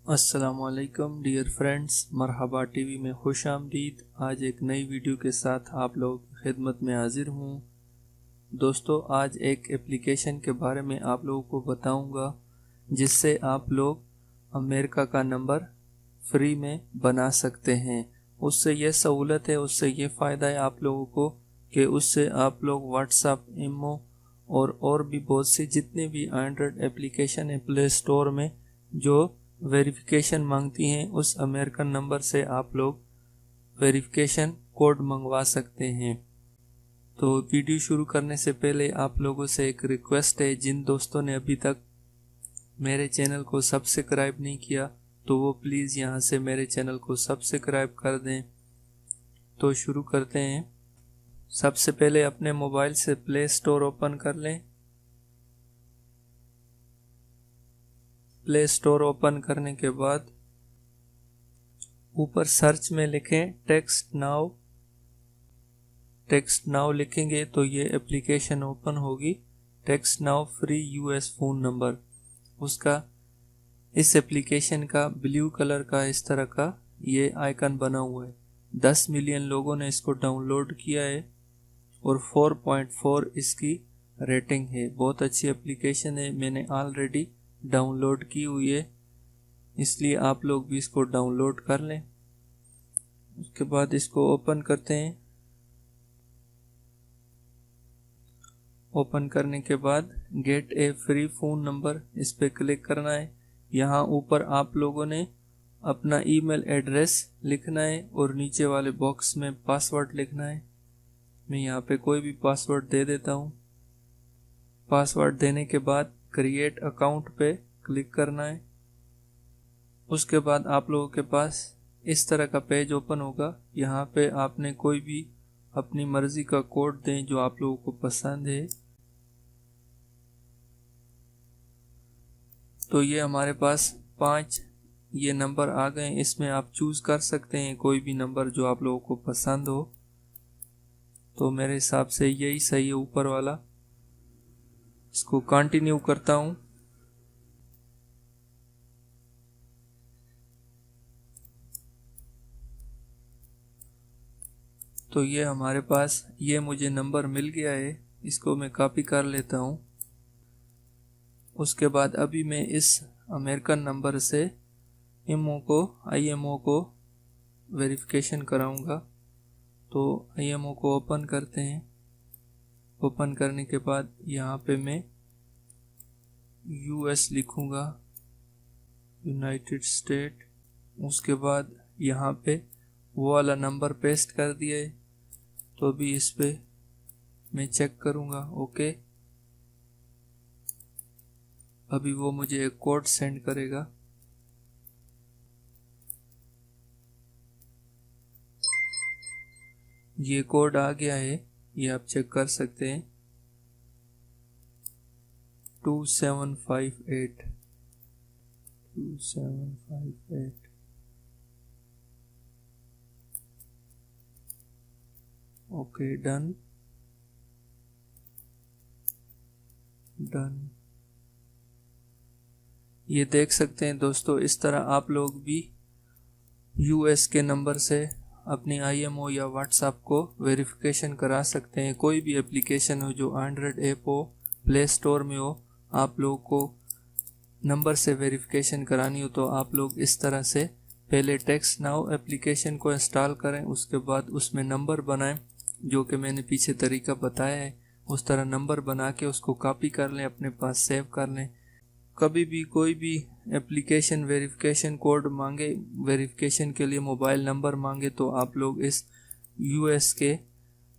अस्सलामुअलैकुम dear friends, मरहबा TV में खुश आमदीद। आज एक नई वीडियो के साथ आप लोग खिदमत में हाजिर हूँ। दोस्तों, आज एक एप्लीकेशन के बारे में आप लोगों को बताऊंगा जिससे आप लोग अमेरिका का नंबर फ्री में बना सकते हैं। उससे ये सहूलत है, उससे ये फ़ायदा है आप लोगों को कि उससे आप लोग व्हाट्सएप, इमो और भी बहुत सी जितने भी एंड्रॉयड एप्लीकेशन है प्ले स्टोर में जो वेरिफिकेशन मांगती हैं, उस अमेरिकन नंबर से आप लोग वेरिफिकेशन कोड मंगवा सकते हैं। तो वीडियो शुरू करने से पहले आप लोगों से एक रिक्वेस्ट है, जिन दोस्तों ने अभी तक मेरे चैनल को सब्सक्राइब नहीं किया तो वो प्लीज़ यहाँ से मेरे चैनल को सब्सक्राइब कर दें। तो शुरू करते हैं। सबसे पहले अपने मोबाइल से प्ले स्टोर ओपन कर लें। प्ले स्टोर ओपन करने के बाद ऊपर सर्च में लिखें टेक्स्ट नाउ। टेक्स्ट नाउ लिखेंगे तो ये एप्लीकेशन ओपन होगी, text now free US phone number. उसका इस एप्लीकेशन का ब्लू कलर का इस तरह का ये आइकन बना हुआ है। 10 मिलियन लोगों ने इसको डाउनलोड किया है और 4.4 इसकी रेटिंग है। बहुत अच्छी एप्लीकेशन है, मैंने ऑलरेडी डाउनलोड की हुई है, इसलिए आप लोग भी इसको डाउनलोड कर लें। उसके बाद इसको ओपन करते हैं। ओपन करने के बाद गेट ए फ्री फ़ोन नंबर, इस पर क्लिक करना है। यहाँ ऊपर आप लोगों ने अपना ईमेल एड्रेस लिखना है और नीचे वाले बॉक्स में पासवर्ड लिखना है। मैं यहाँ पे कोई भी पासवर्ड दे देता हूँ। पासवर्ड देने के बाद क्रिएट अकाउंट पे क्लिक करना है। उसके बाद आप लोगों के पास इस तरह का पेज ओपन होगा। यहाँ पे आपने कोई भी अपनी मर्जी का कोड दें जो आप लोगों को पसंद है। तो ये हमारे पास 5 ये नंबर आ गए। इसमें आप चूज़ कर सकते हैं कोई भी नंबर जो आप लोगों को पसंद हो। तो मेरे हिसाब से यही सही है, ऊपर वाला। इसको कंटिन्यू करता हूँ। तो ये हमारे पास ये मुझे नंबर मिल गया है, इसको मैं कॉपी कर लेता हूँ। उसके बाद अभी मैं इस अमेरिकन नंबर से आईएमओ को वेरिफिकेशन कराऊंगा। तो आईएमओ को ओपन करते हैं। ओपन करने के बाद यहाँ पे मैं यूएस लिखूंगा, यूनाइटेड स्टेट। उसके बाद यहाँ पे वो वाला नंबर पेस्ट कर दिया है, तो अभी इस पे मैं चेक करूँगा। ओके, अभी वो मुझे एक कोड सेंड करेगा। ये कोड आ गया है, ये आप चेक कर सकते हैं। 2758 ओके, डन। ये देख सकते हैं दोस्तों, इस तरह आप लोग भी यूएस के नंबर से अपनी आईएमओ या व्हाट्सएप को वेरिफिकेशन करा सकते हैं। कोई भी एप्लीकेशन हो जो एंड्रॉयड ऐप हो, प्ले स्टोर में हो, आप लोग को नंबर से वेरिफिकेशन करानी हो तो आप लोग इस तरह से पहले टेक्स्ट नाउ एप्लीकेशन को इंस्टॉल करें, उसके बाद उसमें नंबर बनाएं जो कि मैंने पीछे तरीका बताया है। उस तरह नंबर बना के उसको कॉपी कर लें, अपने पास सेव कर लें। कभी भी कोई भी एप्लीकेशन वेरिफिकेशन कोड मांगे, वेरिफिकेशन के लिए मोबाइल नंबर मांगे, तो आप लोग इस यूएस के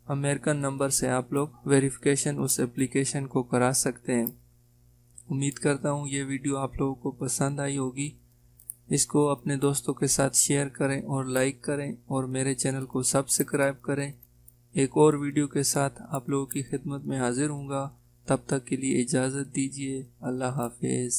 अमेरिकन नंबर से आप लोग वेरिफिकेशन उस एप्लीकेशन को करा सकते हैं। उम्मीद करता हूँ ये वीडियो आप लोगों को पसंद आई होगी। इसको अपने दोस्तों के साथ शेयर करें और लाइक करें और मेरे चैनल को सब्सक्राइब करें। एक और वीडियो के साथ आप लोगों की खिदमत में हाजिर हूँगा। तब तक के लिए इजाज़त दीजिए। अल्लाह हाफिज़।